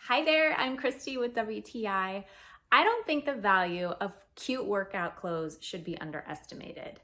Hi there, I'm Christy with WTI. I don't think the value of cute workout clothes should be underestimated.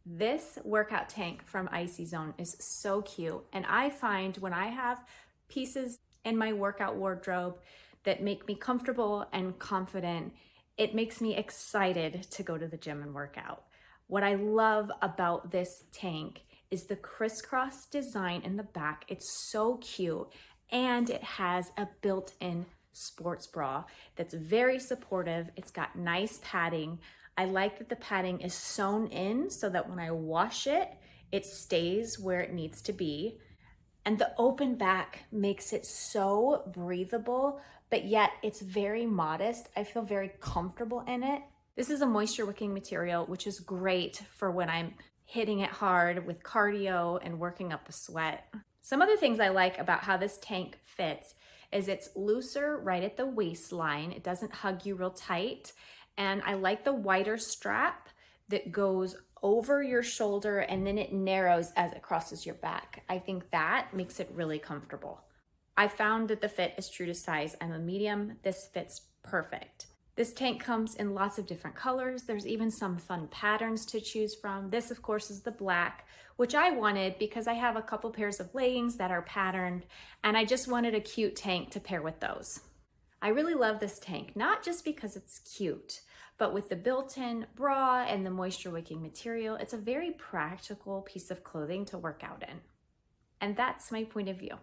This workout tank from icyzone is so cute, and I find when I have pieces in my workout wardrobe that make me comfortable and confident, it makes me excited to go to the gym and work out. What I love about this tank is the crisscross design in the back. It's so cute, and it has a built-in sports bra that's very supportive. It's got nice padding. I like that the padding is sewn in so that when I wash it, it stays where it needs to be. And the open back makes it so breathable, but yet it's very modest. I feel very comfortable in it. This is a moisture wicking material, which is great for when I'm hitting it hard with cardio and working up a sweat. Some other things I like about how this tank fits is it's looser right at the waistline. It doesn't hug you real tight. And I like the wider strap that goes over your shoulder and then it narrows as it crosses your back. I think that makes it really comfortable. I found that the fit is true to size. I'm a medium. This fits perfect. This tank comes in lots of different colors. There's even some fun patterns to choose from. This, of course, is the black, which I wanted because I have a couple pairs of leggings that are patterned, and I just wanted a cute tank to pair with those. I really love this tank, not just because it's cute, but with the built-in bra and the moisture-wicking material, it's a very practical piece of clothing to work out in. And that's my point of view.